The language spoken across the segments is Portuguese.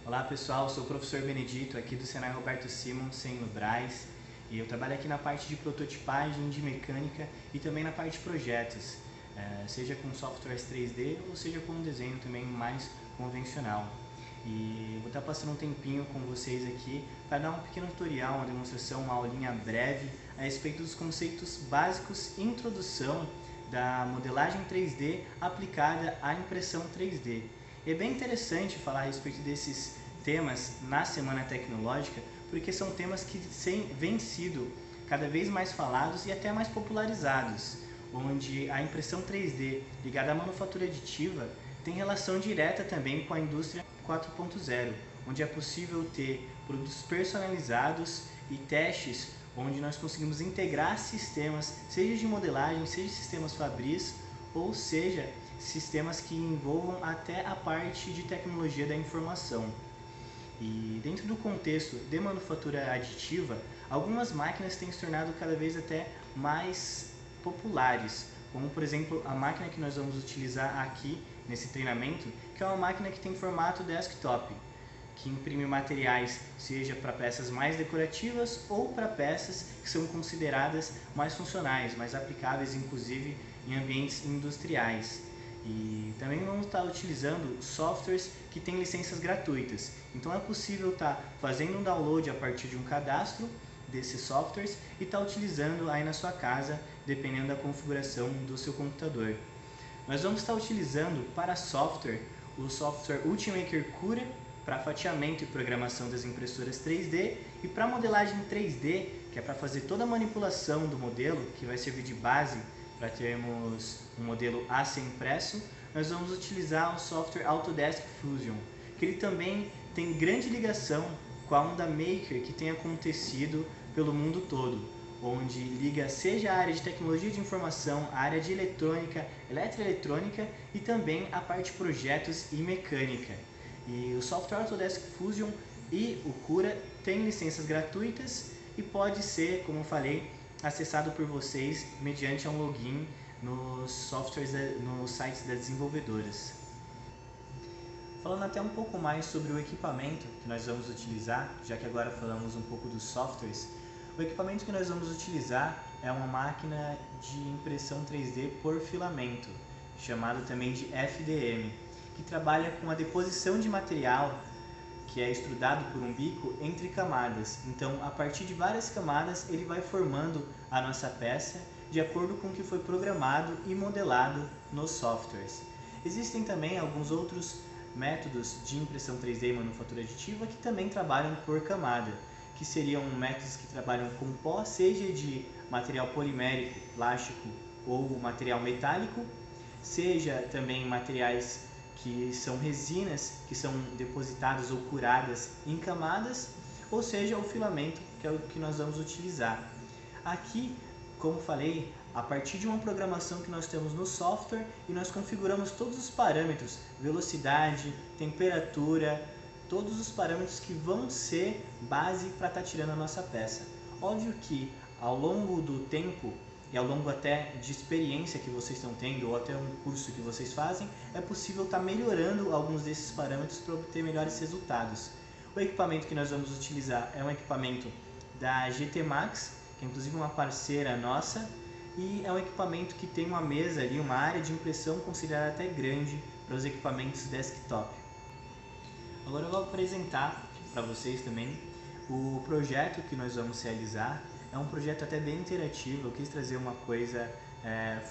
Olá pessoal, sou o professor Benedito aqui do Senai Roberto Simonsen no Brás e eu trabalho aqui na parte de prototipagem, de mecânica e também na parte de projetos, seja com softwares 3D ou seja com um desenho também mais convencional. E vou estar passando um tempinho com vocês aqui para dar um pequeno tutorial, uma demonstração, uma aulinha breve a respeito dos conceitos básicos e introdução da modelagem 3D aplicada à impressão 3D. É bem interessante falar a respeito desses temas na Semana Tecnológica, porque são temas que vêm sido cada vez mais falados e até mais popularizados, onde a impressão 3D ligada à manufatura aditiva tem relação direta também com a indústria 4.0, onde é possível ter produtos personalizados e testes onde nós conseguimos integrar sistemas, seja de modelagem, seja sistemas fabris, ou seja, sistemas que envolvam até a parte de tecnologia da informação. E dentro do contexto de manufatura aditiva, algumas máquinas têm se tornado cada vez até mais populares, como por exemplo a máquina que nós vamos utilizar aqui nesse treinamento, que é uma máquina que tem formato desktop, que imprime materiais, seja para peças mais decorativas ou para peças que são consideradas mais funcionais, mais aplicáveis inclusive em ambientes industriais. E também vamos estar utilizando softwares que têm licenças gratuitas. Então é possível estar fazendo um download a partir de um cadastro desses softwares e estar utilizando aí na sua casa, dependendo da configuração do seu computador. Nós vamos estar utilizando para software o software Ultimaker Cura para fatiamento e programação das impressoras 3D e para modelagem 3D, que é para fazer toda a manipulação do modelo, que vai servir de base para termos um modelo a ser impresso, nós vamos utilizar o software Autodesk Fusion, que ele também tem grande ligação com a onda Maker que tem acontecido pelo mundo todo, onde liga seja a área de tecnologia de informação, a área de eletrônica, eletroeletrônica e também a parte de projetos e mecânica. E o software Autodesk Fusion e o Cura têm licenças gratuitas e pode ser, como eu falei, acessado por vocês mediante um login nos softwares, nos sites das desenvolvedoras. Falando até um pouco mais sobre o equipamento que nós vamos utilizar, já que agora falamos um pouco dos softwares, o equipamento que nós vamos utilizar é uma máquina de impressão 3D por filamento, chamada também de FDM, que trabalha com a deposição de material que é extrudado por um bico entre camadas. Então, a partir de várias camadas, ele vai formando a nossa peça de acordo com o que foi programado e modelado nos softwares. Existem também alguns outros métodos de impressão 3D e manufatura aditiva que também trabalham por camada, que seriam métodos que trabalham com pó, seja de material polimérico, plástico ou material metálico, seja também materiais que são resinas que são depositadas ou curadas em camadas, ou seja, o filamento, que é o que nós vamos utilizar. Aqui, como falei, a partir de uma programação que nós temos no software e nós configuramos todos os parâmetros, velocidade, temperatura, todos os parâmetros que vão ser base para estar tirando a nossa peça. Óbvio que ao longo do tempo e ao longo até de experiência que vocês estão tendo ou até um curso que vocês fazem, é possível estar melhorando alguns desses parâmetros para obter melhores resultados. O equipamento que nós vamos utilizar é um equipamento da GT Max, que é inclusive uma parceira nossa, e é um equipamento que tem uma mesa ali, uma área de impressão considerada até grande para os equipamentos desktop. Agora eu vou apresentar para vocês também o projeto que nós vamos realizar. É um projeto até bem interativo, eu quis trazer uma coisa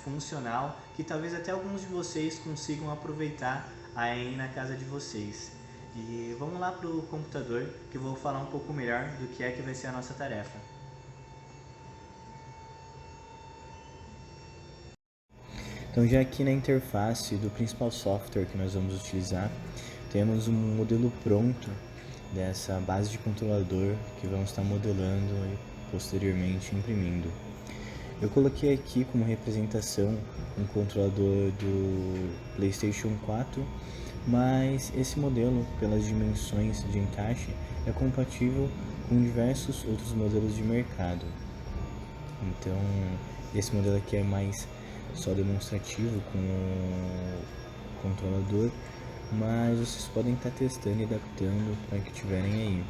funcional que talvez até alguns de vocês consigam aproveitar aí na casa de vocês. E vamos lá para o computador que eu vou falar um pouco melhor do que é que vai ser a nossa tarefa. Então já aqui na interface do principal software que nós vamos utilizar, temos um modelo pronto dessa base de controlador que vamos estar modelando e posteriormente imprimindo. Eu coloquei aqui como representação um controlador do PlayStation 4, mas esse modelo, pelas dimensões de encaixe, é compatível com diversos outros modelos de mercado. Então, esse modelo aqui é mais só demonstrativo com o controlador, mas vocês podem estar testando e adaptando para que tiverem aí.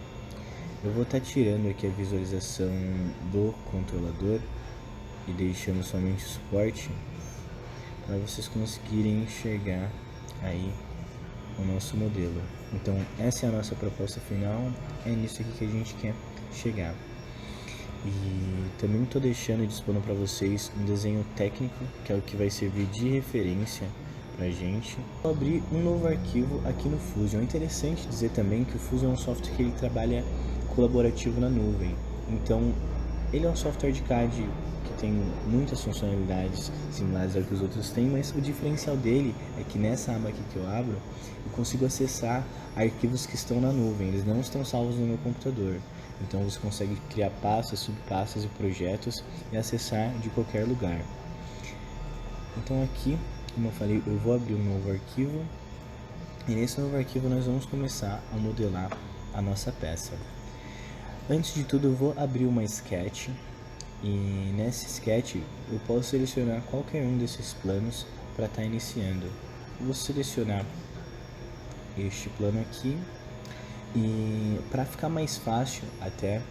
Eu vou estar tirando aqui a visualização do controlador e deixando somente o suporte para vocês conseguirem enxergar aí o nosso modelo. Então essa é a nossa proposta final, é nisso aqui que a gente quer chegar. E também estou deixando e dispondo para vocês um desenho técnico, que é o que vai servir de referência pra gente. Vou abrir um novo arquivo aqui no Fusion. É interessante dizer também que o Fusion é um software que ele trabalha colaborativo na nuvem. Então, ele é um software de CAD que tem muitas funcionalidades similares ao que os outros têm, mas o diferencial dele é que nessa aba aqui que eu abro, eu consigo acessar arquivos que estão na nuvem, eles não estão salvos no meu computador. Então você consegue criar pastas, subpastas e projetos e acessar de qualquer lugar. Então aqui, como eu falei, eu vou abrir um novo arquivo e nesse novo arquivo nós vamos começar a modelar a nossa peça. Antes de tudo eu vou abrir uma sketch e nesse sketch eu posso selecionar qualquer um desses planos para estar iniciando. Eu vou selecionar este plano aqui e para ficar mais fácil até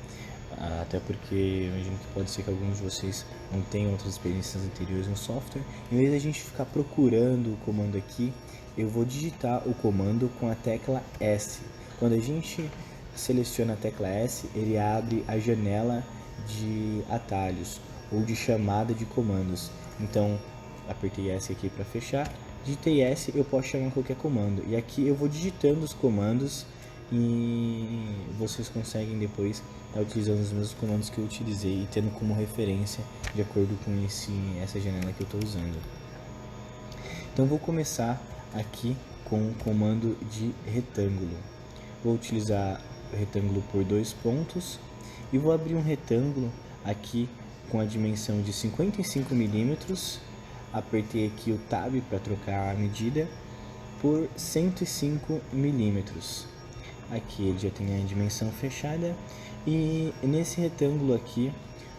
porque imagino que pode ser que alguns de vocês não tenham outras experiências anteriores no software, em vez de a gente ficar procurando o comando aqui, eu vou digitar o comando com a tecla S. Quando a gente seleciona a tecla S, ele abre a janela de atalhos ou de chamada de comandos. Então, apertei S aqui para fechar, digitei S, eu posso chamar qualquer comando. E aqui eu vou digitando os comandos e vocês conseguem depois estar utilizando os mesmos comandos que eu utilizei e tendo como referência de acordo com essa janela que eu estou usando. Então vou começar aqui com o comando de retângulo. Vou utilizar o retângulo por 2 pontos e vou abrir um retângulo aqui com a dimensão de 55 mm. Apertei aqui o Tab para trocar a medida por 105 mm. Aqui ele já tem a dimensão fechada e nesse retângulo aqui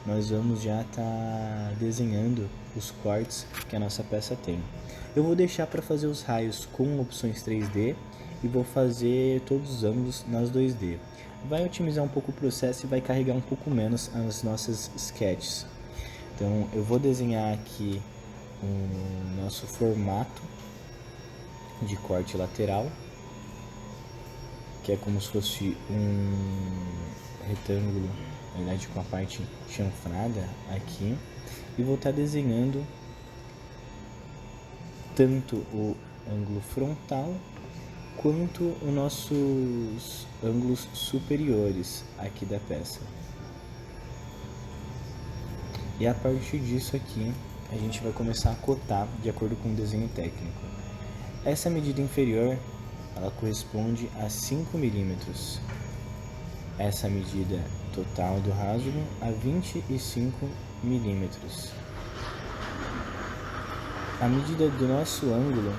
nós vamos já estar desenhando os cortes que a nossa peça tem. Eu vou deixar para fazer os raios com opções 3D e vou fazer todos os ângulos nas 2D. Vai otimizar um pouco o processo e vai carregar um pouco menos as nossas sketches. Então eu vou desenhar aqui o nosso formato de corte lateral, que é como se fosse um retângulo, na verdade com a parte chanfrada aqui, e vou estar desenhando tanto o ângulo frontal quanto os nossos ângulos superiores aqui da peça. E a partir disso aqui a gente vai começar a cotar de acordo com o desenho técnico. Essa medida inferior ela corresponde a 5 mm. Essa medida total do rasgo a 25 mm. A medida do nosso ângulo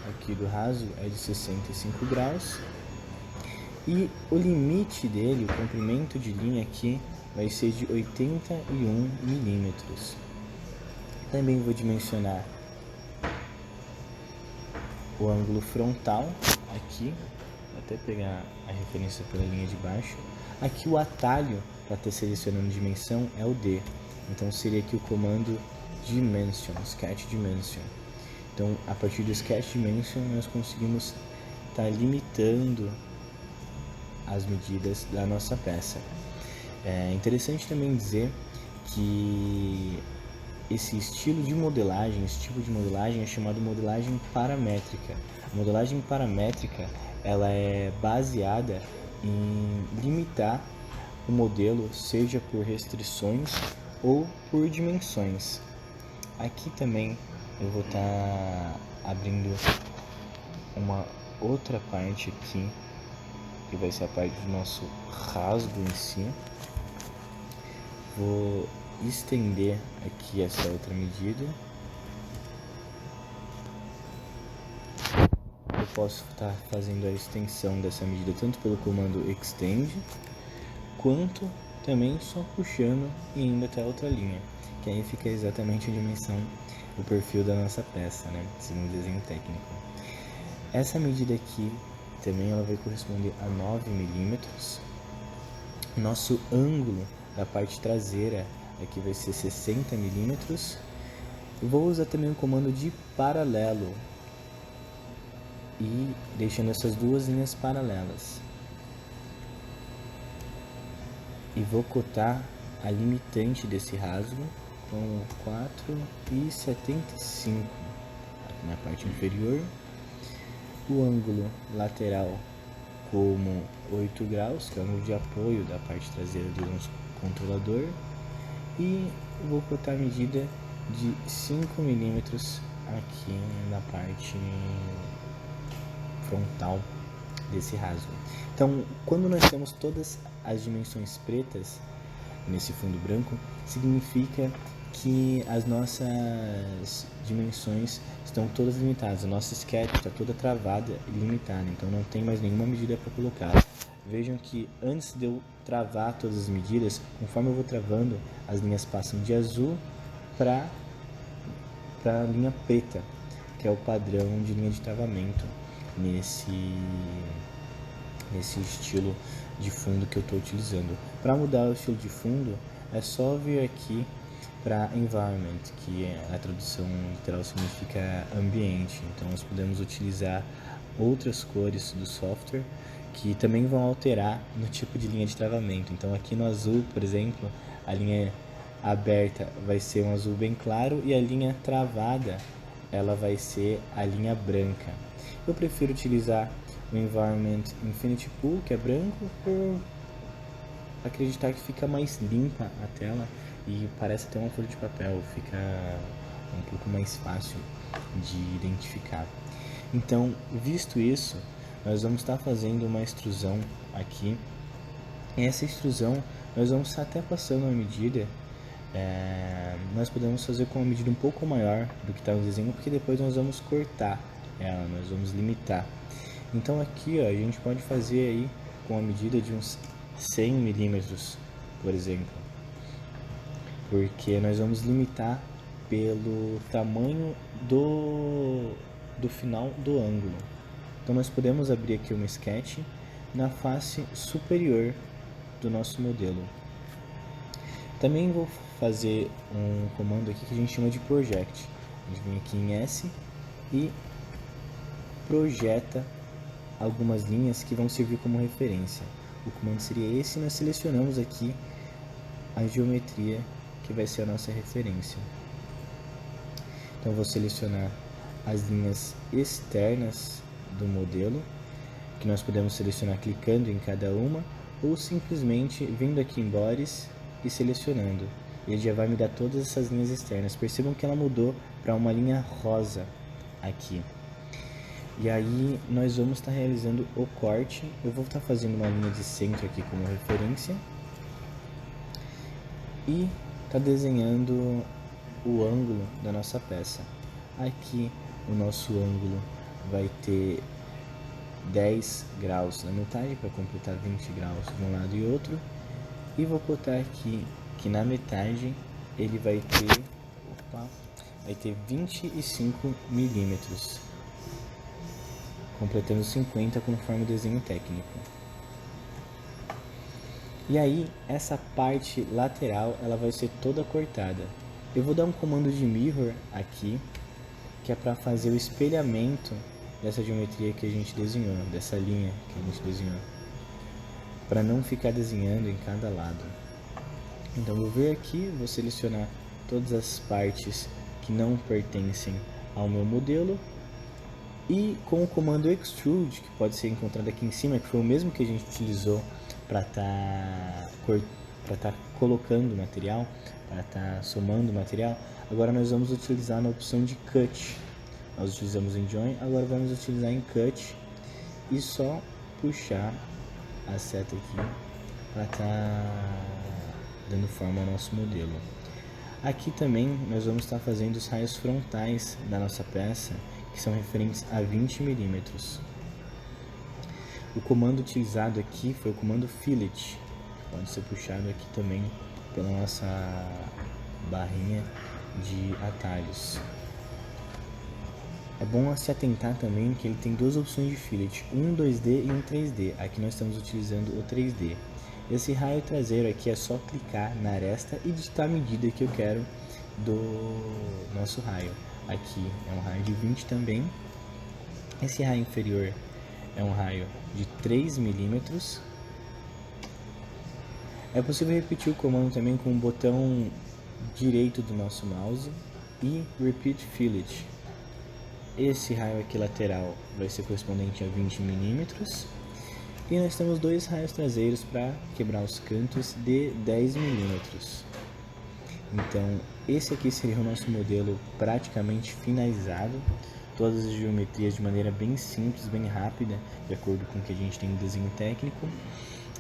aqui do rasgo é de 65 graus. E o limite dele, o comprimento de linha aqui, vai ser de 81 mm. Também vou dimensionar o ângulo frontal aqui, vou até pegar a referência pela linha de baixo. Aqui o atalho para estar selecionando dimensão é o D, então seria aqui o comando Dimension, Sketch Dimension. Então a partir do Sketch Dimension nós conseguimos estar limitando as medidas da nossa peça. É interessante também dizer que esse estilo de modelagem, esse tipo de modelagem é chamado modelagem paramétrica. A modelagem paramétrica ela é baseada em limitar o modelo, seja por restrições ou por dimensões. Aqui também eu vou estar abrindo uma outra parte aqui, que vai ser a parte do nosso rasgo em si. Vou estender aqui essa outra medida. Eu posso estar fazendo a extensão dessa medida tanto pelo comando Extend, quanto também só puxando e indo até a outra linha, que aí fica exatamente a dimensão, o perfil da nossa peça, né, segundo o desenho técnico. Essa medida aqui também ela vai corresponder a 9 milímetros. Nosso ângulo da parte traseira aqui vai ser 60 milímetros. Vou usar também o comando de paralelo e deixando essas duas linhas paralelas. E vou cotar a limitante desse rasgo com 4,75 aqui na parte inferior. O ângulo lateral como 8 graus, que é o ângulo de apoio da parte traseira do nosso controlador. E vou cotar a medida de 5 milímetros aqui na parte frontal desse rasgo. Então, quando nós temos todas as dimensões pretas nesse fundo branco, significa que as nossas dimensões estão todas limitadas. A nossa sketch está toda travada e limitada, então não tem mais nenhuma medida para colocar. Vejam que antes de eu travar todas as medidas, conforme eu vou travando, as linhas passam de azul para a linha preta, que é o padrão de linha de travamento nesse estilo de fundo que eu estou utilizando. Para mudar o estilo de fundo, é só vir aqui para Environment, que a tradução literal significa ambiente. Então nós podemos utilizar outras cores do software que também vão alterar no tipo de linha de travamento. Então aqui no azul, por exemplo, a linha aberta vai ser um azul bem claro e a linha travada ela vai ser a linha branca. Eu prefiro utilizar o Environment Infinity Pool, que é branco, por acreditar que fica mais limpa a tela e parece até uma folha de papel, fica um pouco mais fácil de identificar. Então, visto isso, nós vamos estar fazendo uma extrusão aqui. E essa extrusão, nós vamos estar até passando uma medida. Nós podemos fazer com uma medida um pouco maior do que está no desenho, porque depois nós vamos cortar ela, nós vamos limitar. Então aqui ó, a gente pode fazer aí com a medida de uns 100 milímetros, por exemplo, porque nós vamos limitar pelo tamanho do final do ângulo. Então nós podemos abrir aqui uma sketch na face superior do nosso modelo. Também vou fazer um comando aqui que a gente chama de project. A gente vem aqui em S e projeta algumas linhas que vão servir como referência. O comando seria esse e nós selecionamos aqui a geometria que vai ser a nossa referência. Então eu vou selecionar as linhas externas do modelo, que nós podemos selecionar clicando em cada uma ou simplesmente vindo aqui em Bodies e selecionando. Ele já vai me dar todas essas linhas externas. Percebam que ela mudou para uma linha rosa aqui. E aí nós vamos estar realizando o corte. Eu vou estar fazendo uma linha de centro aqui como referência e tá desenhando o ângulo da nossa peça. Aqui o nosso ângulo vai ter 10 graus na metade para completar 20 graus de um lado e outro. E vou botar aqui que na metade ele vai ter 25 milímetros, completando 50 conforme o desenho técnico. E aí essa parte lateral ela vai ser toda cortada. Eu vou dar um comando de mirror aqui, que é para fazer o espelhamento dessa geometria que a gente desenhou, dessa linha que a gente desenhou, para não ficar desenhando em cada lado. Então eu vou vir aqui, vou selecionar todas as partes que não pertencem ao meu modelo e com o comando extrude, que pode ser encontrado aqui em cima, que foi o mesmo que a gente utilizou para estar colocando material, para estar somando material. Agora nós vamos utilizar na opção de cut. Nós utilizamos em join, agora vamos utilizar em cut e só puxar a seta aqui para estar dando forma ao nosso modelo. Aqui também nós vamos estar fazendo os raios frontais da nossa peça, que são referentes a 20 milímetros. O comando utilizado aqui foi o comando fillet, pode ser puxado aqui também pela nossa barrinha de atalhos. É bom se atentar também que ele tem duas opções de fillet, um 2D e um 3D. Aqui nós estamos utilizando o 3D. Esse raio traseiro aqui é só clicar na aresta e digitar a medida que eu quero do nosso raio. Aqui é um raio de 20 também. Esse raio inferior é um raio de 3 milímetros. É possível repetir o comando também com o botão direito do nosso mouse e Repeat Fillet. Esse raio aqui lateral vai ser correspondente a 20 milímetros. E nós temos dois raios traseiros para quebrar os cantos de 10 milímetros. Então, esse aqui seria o nosso modelo praticamente finalizado. Todas as geometrias de maneira bem simples, bem rápida, de acordo com o que a gente tem no desenho técnico.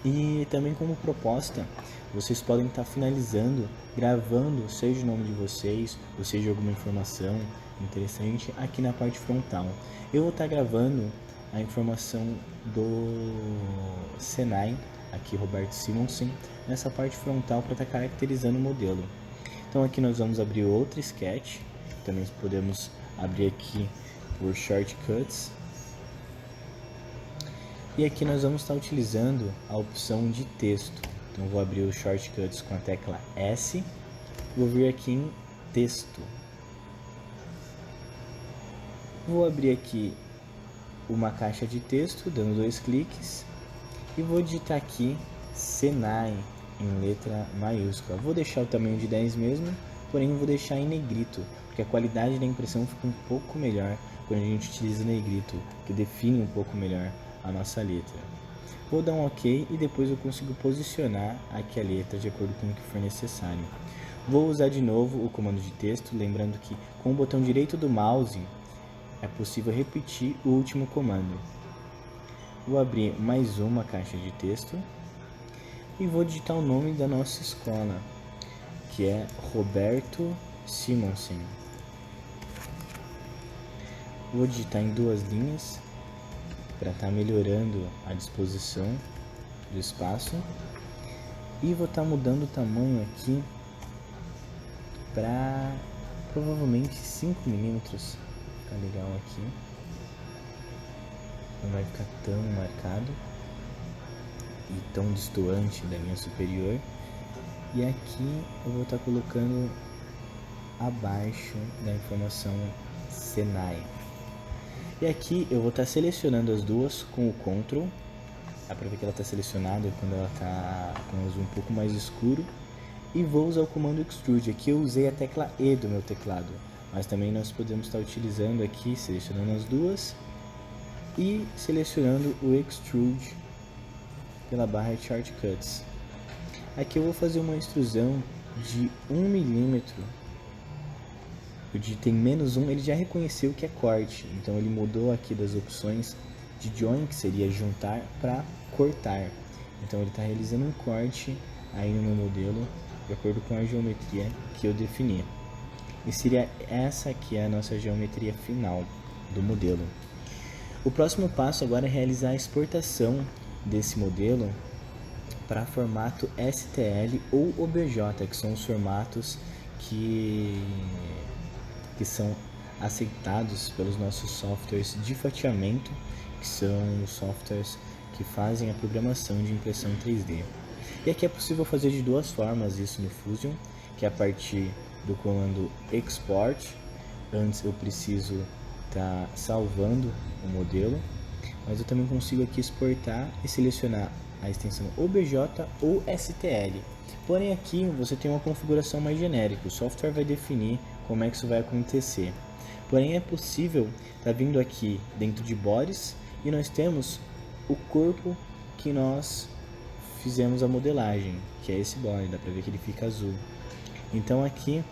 E também como proposta, vocês podem estar finalizando, gravando, seja o nome de vocês, ou seja alguma informação interessante aqui na parte frontal. Eu vou estar gravando a informação do Senai, aqui Roberto Simonsen, nessa parte frontal para estar caracterizando o modelo. Então aqui nós vamos abrir outro sketch, também podemos abrir aqui por shortcuts. E aqui nós vamos estar utilizando a opção de texto. Então vou abrir os shortcuts com a tecla S, vou vir aqui em texto. Vou abrir aqui uma caixa de texto, dando 2 cliques, e vou digitar aqui Senai em letra maiúscula. Vou deixar o tamanho de 10 mesmo, porém vou deixar em negrito, porque a qualidade da impressão fica um pouco melhor quando a gente utiliza negrito, que define um pouco melhor a nossa letra. Vou dar um OK e depois eu consigo posicionar aqui a letra de acordo com o que for necessário. Vou usar de novo o comando de texto, lembrando que com o botão direito do mouse é possível repetir o último comando. Vou abrir mais uma caixa de texto e vou digitar o nome da nossa escola, que é Roberto Simonsen. Vou digitar em 2 linhas para estar melhorando a disposição do espaço e vou estar mudando o tamanho aqui para provavelmente 5 milímetros. Fica legal aqui, não vai ficar tão marcado e tão destoante da linha superior. E aqui eu vou estar colocando abaixo da informação Senai. E aqui eu vou estar selecionando as duas com o Ctrl. Dá pra ver que ela está selecionada quando ela está com o azul um pouco mais escuro. E vou usar o comando Extrude. Aqui eu usei a tecla E do meu teclado, mas também nós podemos estar utilizando aqui, selecionando as duas e selecionando o Extrude pela barra de Shortcuts. Aqui eu vou fazer uma extrusão de 1 milímetro. Eu digitei -1, ele já reconheceu que é corte, então ele mudou aqui das opções de join, que seria juntar, para cortar. Então ele está realizando um corte aí no meu modelo, de acordo com a geometria que eu defini. E seria essa aqui a nossa geometria final do modelo. O próximo passo agora é realizar a exportação desse modelo para formato STL ou OBJ, que são os formatos que são aceitados pelos nossos softwares de fatiamento, que são os softwares que fazem a programação de impressão 3D. E aqui é possível fazer de duas formas isso no Fusion, que é a partir do comando Export. Antes eu preciso estar salvando o modelo, mas eu também consigo aqui exportar e selecionar a extensão OBJ ou STL. Porém aqui você tem uma configuração mais genérica, o software vai definir como é que isso vai acontecer. Porém é possível estar vindo aqui dentro de bodies e nós temos o corpo que nós fizemos a modelagem, que é esse body, dá pra ver que ele fica azul. Então aqui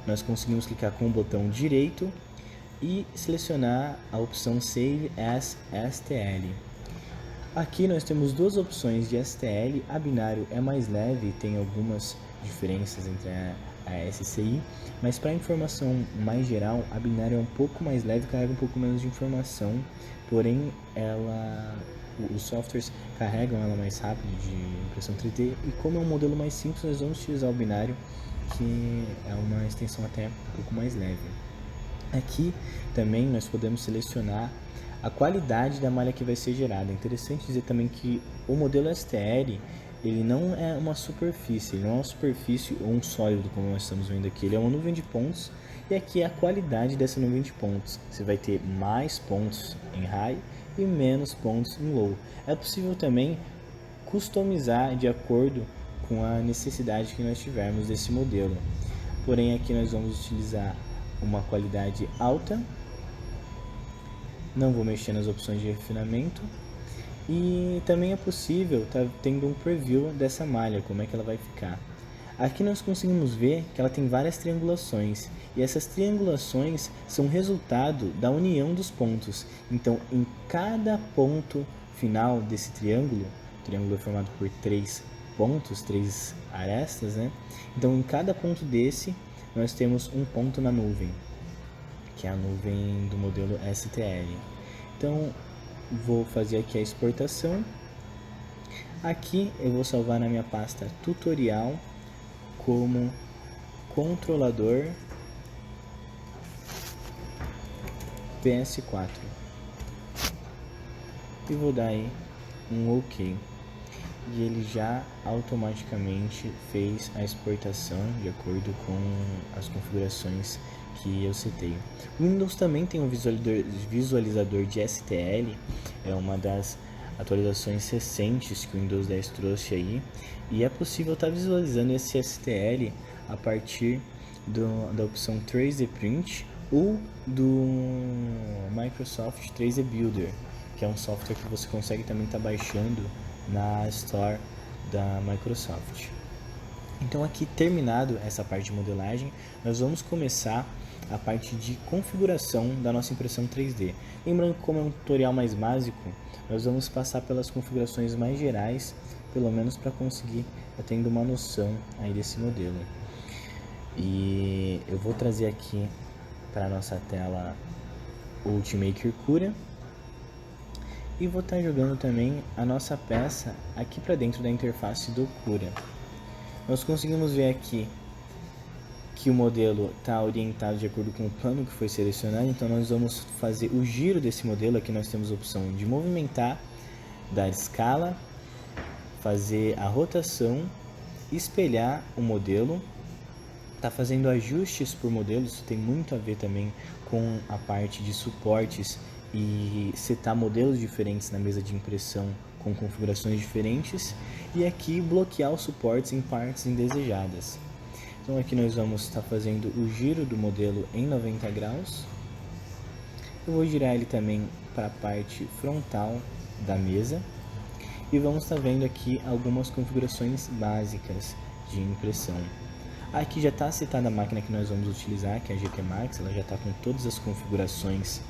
nós conseguimos clicar com o botão direito e selecionar a opção Save as STL. Aqui nós temos duas opções de STL, a binário é mais leve, tem algumas diferenças entre a SCI, mas para informação mais geral, a binário é um pouco mais leve, carrega um pouco menos de informação, porém os softwares carregam ela mais rápido de impressão 3D, e como é um modelo mais simples, nós vamos utilizar o binário, que é uma extensão até um pouco mais leve. Aqui também nós podemos selecionar a qualidade da malha que vai ser gerada. É interessante dizer também que o modelo STL, ele não é uma superfície, ele não é uma superfície ou um sólido, como nós estamos vendo aqui. Ele é uma nuvem de pontos, e aqui é a qualidade dessa nuvem de pontos. Você vai ter mais pontos em high e menos pontos em low. É possível também customizar de acordo com a necessidade que nós tivermos desse modelo. Porém, aqui nós vamos utilizar uma qualidade alta. Não vou mexer nas opções de refinamento. E também é possível estar tendo um preview dessa malha, como é que ela vai ficar. Aqui nós conseguimos ver que ela tem várias triangulações, e essas triangulações são resultado da união dos pontos. Então, em cada ponto final desse triângulo, o triângulo é formado por 3 pontos, 3 arestas, né? Então, em cada ponto desse, nós temos um ponto na nuvem, que é a nuvem do modelo STL. Então, vou fazer aqui a exportação. Aqui eu vou salvar na minha pasta tutorial como controlador PS4 e vou dar aí um OK, e ele já automaticamente fez a exportação de acordo com as configurações que eu citei. O Windows também tem um visualizador de STL, é uma das atualizações recentes que o Windows 10 trouxe aí, e é possível estar visualizando esse STL a partir da opção 3D Print ou do Microsoft 3D Builder, que é um software que você consegue também estar baixando na Store da Microsoft. Então, aqui terminado essa parte de modelagem, nós vamos começar a parte de configuração da nossa impressão 3D. Lembrando que, como é um tutorial mais básico, nós vamos passar pelas configurações mais gerais, pelo menos para conseguir tendo uma noção aí desse modelo. E eu vou trazer aqui para a nossa tela o Ultimaker Cura, e vou estar jogando também a nossa peça aqui para dentro da interface do Cura. Nós conseguimos ver aqui que o modelo está orientado de acordo com o plano que foi selecionado, então nós vamos fazer o giro desse modelo. Aqui nós temos a opção de movimentar, dar escala, fazer a rotação, espelhar o modelo, está fazendo ajustes por modelo. Isso tem muito a ver também com a parte de suportes e setar modelos diferentes na mesa de impressão com configurações diferentes, e aqui bloquear os suportes em partes indesejadas. Então aqui nós vamos estar fazendo o giro do modelo em 90 graus. Eu vou girar ele também para a parte frontal da mesa, e vamos estar vendo aqui algumas configurações básicas de impressão. Aqui já está citada a máquina que nós vamos utilizar, que é a GT Max. Ela já está com todas as configurações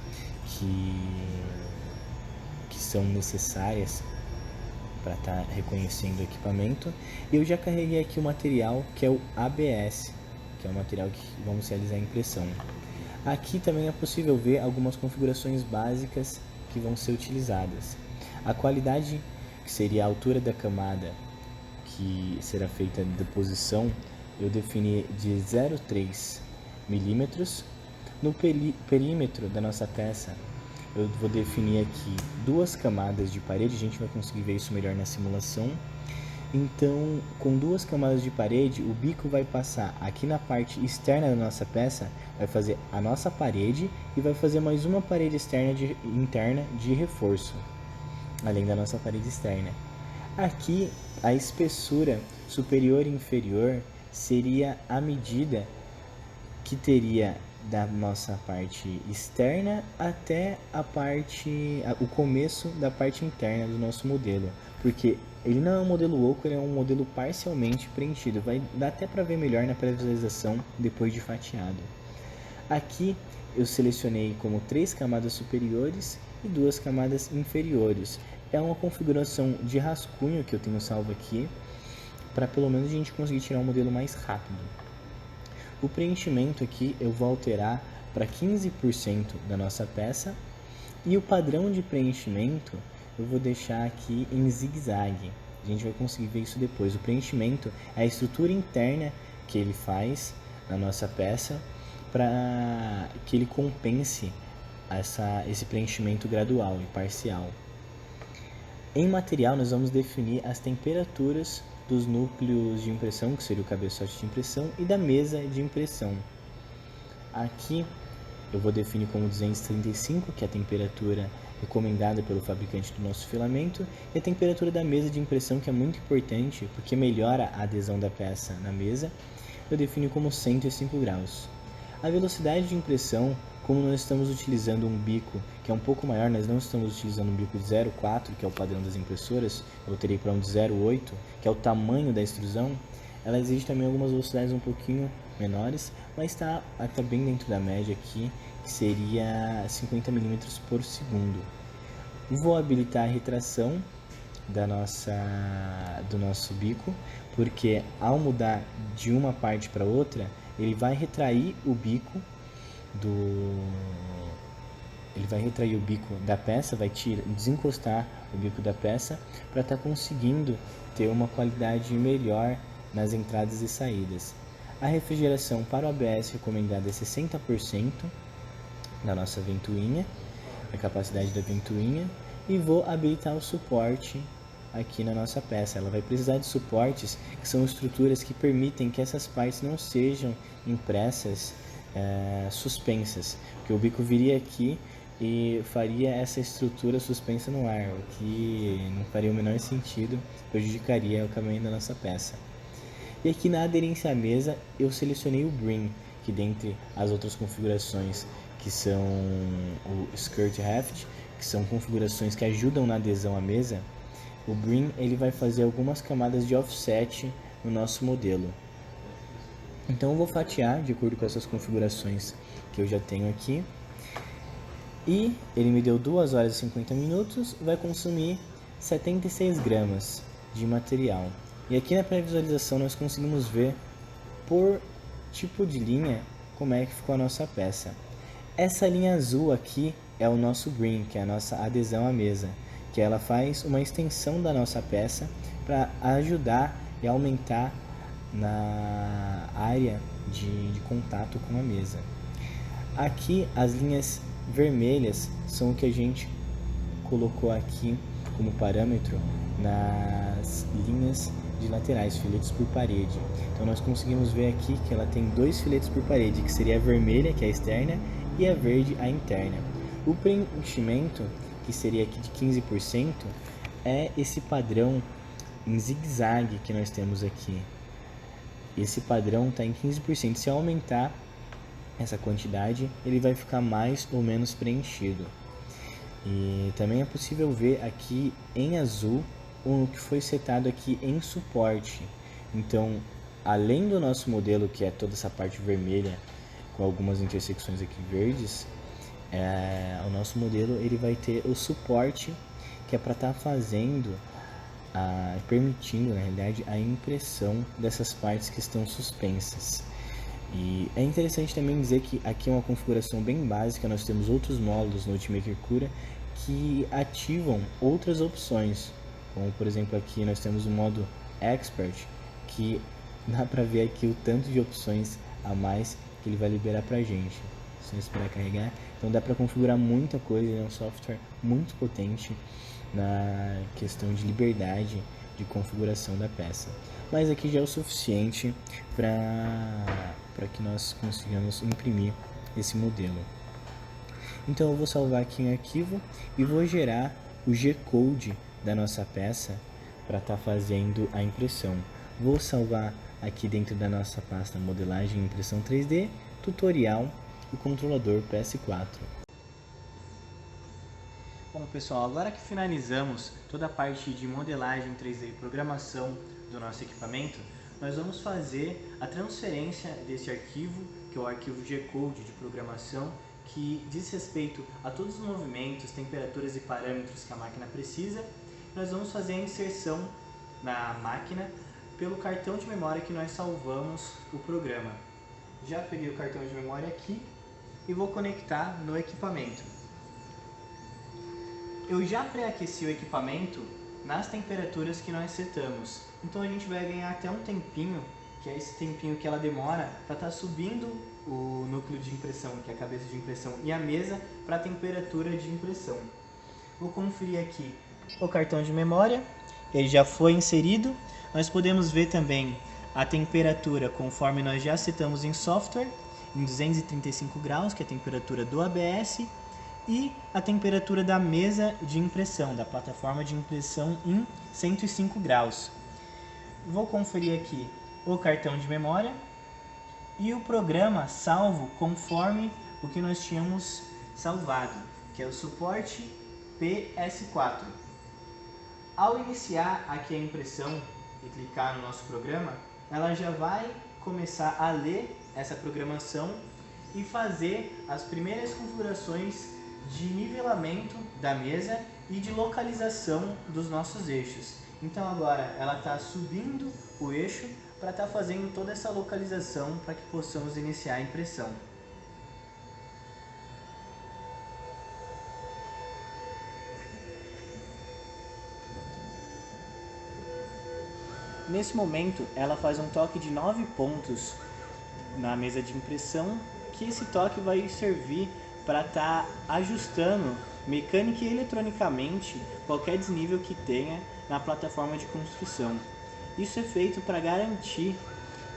que são necessárias para estar reconhecendo o equipamento. Eu já carreguei aqui o material que é o ABS, que é o material que vamos realizar a impressão. Aqui também é possível ver algumas configurações básicas que vão ser utilizadas. A qualidade, que seria a altura da camada que será feita de deposição, eu defini de 0,3 milímetros. No perímetro da nossa peça, eu vou definir aqui 2 camadas de parede. A gente vai conseguir ver isso melhor na simulação. Então, com 2 camadas de parede, o bico vai passar aqui na parte externa da nossa peça, vai fazer a nossa parede e vai fazer mais uma parede interna de reforço, além da nossa parede externa. Aqui, a espessura superior e inferior seria a medida que teria da nossa parte externa até o começo da parte interna do nosso modelo, porque ele não é um modelo oco, ele é um modelo parcialmente preenchido. Vai dar até para ver melhor na pré-visualização depois de fatiado. Aqui eu selecionei como 3 camadas superiores e 2 camadas inferiores. É uma configuração de rascunho que eu tenho salvo aqui, para pelo menos a gente conseguir tirar um modelo mais rápido. O preenchimento aqui eu vou alterar para 15% da nossa peça, e o padrão de preenchimento eu vou deixar aqui em zigue-zague. A gente vai conseguir ver isso depois. O preenchimento é a estrutura interna que ele faz na nossa peça, para que ele compense esse preenchimento gradual e parcial. Em material, nós vamos definir as temperaturas dos núcleos de impressão, que seria o cabeçote de impressão, e da mesa de impressão. Aqui eu vou definir como 235, que é a temperatura recomendada pelo fabricante do nosso filamento, e a temperatura da mesa de impressão, que é muito importante, porque melhora a adesão da peça na mesa, eu defino como 105 graus. A velocidade de impressão, como nós estamos utilizando um bico que é um pouco maior, nós não estamos utilizando um bico de 0,4, que é o padrão das impressoras, eu alterei para um de 0,8, que é o tamanho da extrusão, ela exige também algumas velocidades um pouquinho menores, mas está bem dentro da média aqui, que seria 50 mm por segundo. Vou habilitar a retração do nosso bico, porque ao mudar de uma parte para outra, ele vai retrair o bico da peça, vai desencostar o bico da peça para estar conseguindo ter uma qualidade melhor nas entradas e saídas. A refrigeração para o ABS recomendada é 60% da nossa ventoinha, a capacidade da ventoinha, e vou habilitar o suporte aqui na nossa peça. Ela vai precisar de suportes, que são estruturas que permitem que essas partes não sejam impressas suspensas, porque o bico viria aqui e faria essa estrutura suspensa no ar, o que não faria o menor sentido, prejudicaria o caminho da nossa peça. E aqui na aderência à mesa eu selecionei o Brim, que dentre as outras configurações, que são o Skirt Heft, que são configurações que ajudam na adesão à mesa, o Brim ele vai fazer algumas camadas de offset no nosso modelo. Então eu vou fatiar de acordo com essas configurações que eu já tenho aqui. E ele me deu 2 horas e 50 minutos, vai consumir 76 gramas de material. E aqui na pré-visualização nós conseguimos ver por tipo de linha como é que ficou a nossa peça. Essa linha azul aqui é o nosso Brim, que é a nossa adesão à mesa, que ela faz uma extensão da nossa peça para ajudar e aumentar na área de contato com a mesa. Aqui as linhas vermelhas são o que a gente colocou aqui como parâmetro nas linhas de laterais, filetes por parede. Então nós conseguimos ver aqui que ela tem 2 filetes por parede, que seria a vermelha, que é a externa, e a verde, a interna. O preenchimento, que seria aqui de 15%, é esse padrão em zigue-zague que nós temos aqui. Esse padrão está em 15%. Se eu aumentar essa quantidade, ele vai ficar mais ou menos preenchido. E também é possível ver aqui em azul o que foi setado aqui em suporte. Então, além do nosso modelo, que é toda essa parte vermelha com algumas intersecções aqui verdes, o nosso modelo ele vai ter o suporte, que é para estar fazendo permitindo, na realidade, a impressão dessas partes que estão suspensas. E é interessante também dizer que aqui é uma configuração bem básica, nós temos outros módulos no Ultimaker Cura que ativam outras opções, como por exemplo aqui nós temos o modo Expert, que dá para ver aqui o tanto de opções a mais que ele vai liberar para a gente. Só esperar carregar. Então dá para configurar muita coisa, é um software muito potente na questão de liberdade de configuração da peça. Mas aqui já é o suficiente para que nós consigamos imprimir esse modelo. Então eu vou salvar aqui em arquivo e vou gerar o G-Code da nossa peça para estar fazendo a impressão. Vou salvar aqui dentro da nossa pasta modelagem e impressão 3D, tutorial, o controlador PS4. Bom pessoal, agora que finalizamos toda a parte de modelagem 3D e programação do nosso equipamento, nós vamos fazer a transferência desse arquivo, que é o arquivo G-Code de programação, que diz respeito a todos os movimentos, temperaturas e parâmetros que a máquina precisa. Nós vamos fazer a inserção na máquina pelo cartão de memória que nós salvamos o programa. Já peguei o cartão de memória aqui e vou conectar no equipamento. Eu já pré-aqueci o equipamento nas temperaturas que nós setamos, então a gente vai ganhar até um tempinho, que é esse tempinho que ela demora para estar subindo o núcleo de impressão, que é a cabeça de impressão, e a mesa para a temperatura de impressão. Vou conferir aqui o cartão de memória, ele já foi inserido. Nós podemos ver também a temperatura conforme nós já setamos em software, em 235 graus, que é a temperatura do ABS, e a temperatura da mesa de impressão, da plataforma de impressão em 105 graus. Vou conferir aqui o cartão de memória e o programa salvo conforme o que nós tínhamos salvado, que é o suporte PS4. Ao iniciar aqui a impressão e clicar no nosso programa, ela já vai começar a ler essa programação e fazer as primeiras configurações de nivelamento da mesa e de localização dos nossos eixos. Então agora ela está subindo o eixo para estar fazendo toda essa localização para que possamos iniciar a impressão. Nesse momento, ela faz um toque de 9 pontos na mesa de impressão, que esse toque vai servir para estar ajustando mecânica e eletronicamente qualquer desnível que tenha na plataforma de construção. Isso é feito para garantir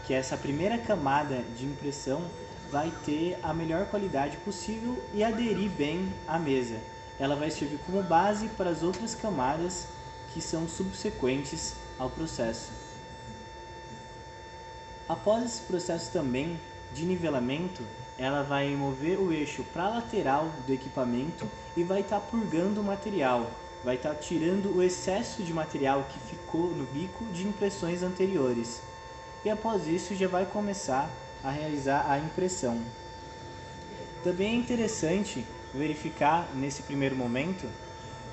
que essa primeira camada de impressão vai ter a melhor qualidade possível e aderir bem à mesa. Ela vai servir como base para as outras camadas que são subsequentes ao processo. Após esse processo também de nivelamento, ela vai mover o eixo para a lateral do equipamento e vai estar purgando o material, vai estar tirando o excesso de material que ficou no bico de impressões anteriores. E após isso já vai começar a realizar a impressão. Também é interessante verificar nesse primeiro momento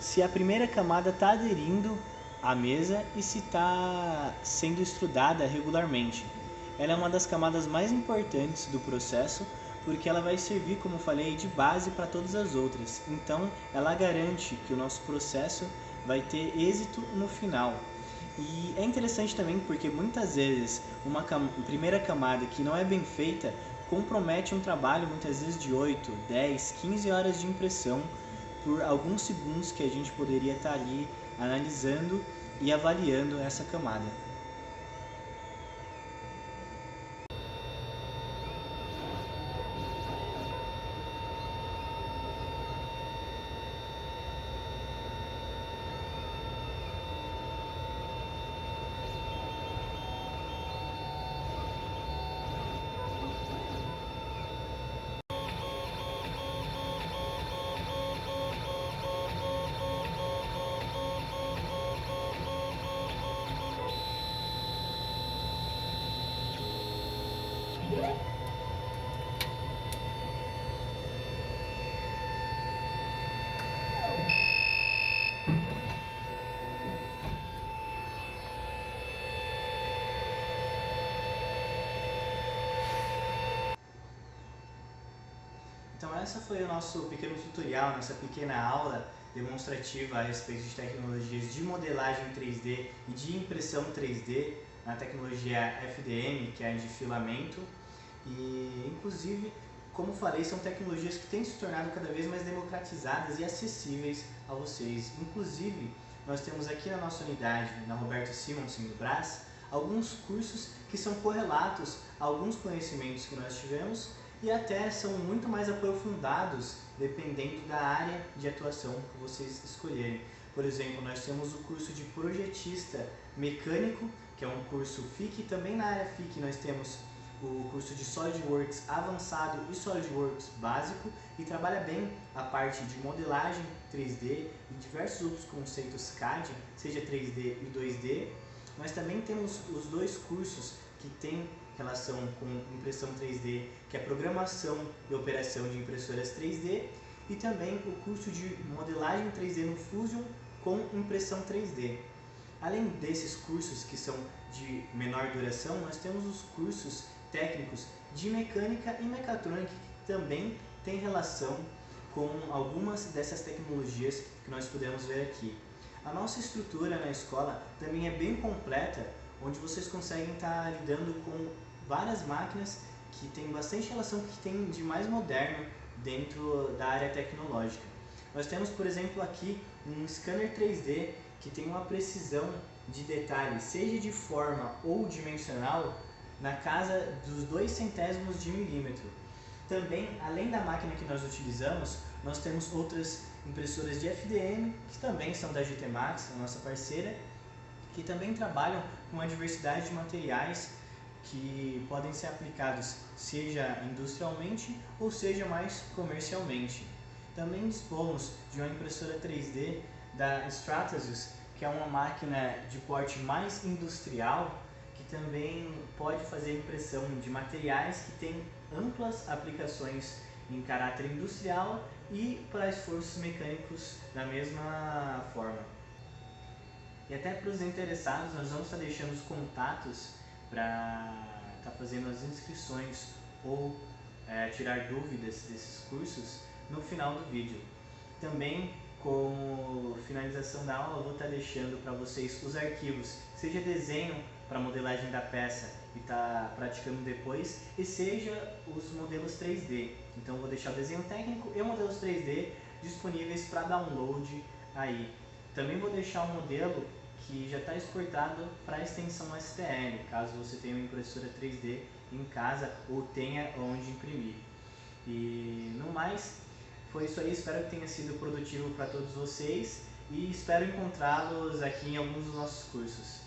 se a primeira camada está aderindo à mesa e se está sendo extrudada regularmente. Ela é uma das camadas mais importantes do processo, porque ela vai servir, como eu falei, de base para todas as outras. Então, ela garante que o nosso processo vai ter êxito no final. E é interessante também porque muitas vezes uma primeira camada que não é bem feita compromete um trabalho muitas vezes de 8, 10, 15 horas de impressão por alguns segundos que a gente poderia estar ali analisando e avaliando essa camada. Então essa foi o nosso pequeno tutorial, nossa pequena aula demonstrativa a respeito de tecnologias de modelagem 3D e de impressão 3D na tecnologia FDM, que é a de filamento. E inclusive, como falei, são tecnologias que têm se tornado cada vez mais democratizadas e acessíveis a vocês. Inclusive, nós temos aqui na nossa unidade, na Roberto Simonsen do Brás, alguns cursos que são correlatos a alguns conhecimentos que nós tivemos e até são muito mais aprofundados dependendo da área de atuação que vocês escolherem. Por exemplo, nós temos o curso de projetista mecânico, que é um curso FIC, e também na área FIC nós temos o curso de SolidWorks avançado e SolidWorks básico, e trabalha bem a parte de modelagem 3D e diversos outros conceitos CAD, seja 3D e 2D. Nós também temos os dois cursos que têm relação com impressão 3D, que é programação e operação de impressoras 3D, e também o curso de modelagem 3D no Fusion com impressão 3D. Além desses cursos que são de menor duração, nós temos os cursos técnicos de mecânica e mecatrônica, que também tem relação com algumas dessas tecnologias que nós podemos ver aqui. A nossa estrutura na escola também é bem completa, onde vocês conseguem estar lidando com várias máquinas que tem bastante relação com o que tem de mais moderno dentro da área tecnológica. Nós temos, por exemplo, aqui um scanner 3D que tem uma precisão de detalhe, seja de forma ou dimensional, na casa dos 0,02 de milímetro. Também, além da máquina que nós utilizamos, nós temos outras impressoras de FDM, que também são da GT Max, a nossa parceira, que também trabalham com uma diversidade de materiais que podem ser aplicados seja industrialmente ou seja mais comercialmente. Também dispomos de uma impressora 3D da Stratasys, que é uma máquina de porte mais industrial, que também pode fazer impressão de materiais que têm amplas aplicações em caráter industrial e para esforços mecânicos da mesma forma. E até para os interessados, nós vamos estar deixando os contatos para estar fazendo as inscrições ou tirar dúvidas desses cursos no final do vídeo. Também, como finalização da aula, eu vou estar deixando para vocês os arquivos, seja desenho para modelagem da peça e estar praticando depois, e seja os modelos 3D. Então eu vou deixar o desenho técnico e modelos 3D disponíveis para download aí. Também vou deixar um modelo que já está exportado para a extensão STL, caso você tenha uma impressora 3D em casa ou tenha onde imprimir. E no mais, foi isso aí, espero que tenha sido produtivo para todos vocês e espero encontrá-los aqui em alguns dos nossos cursos.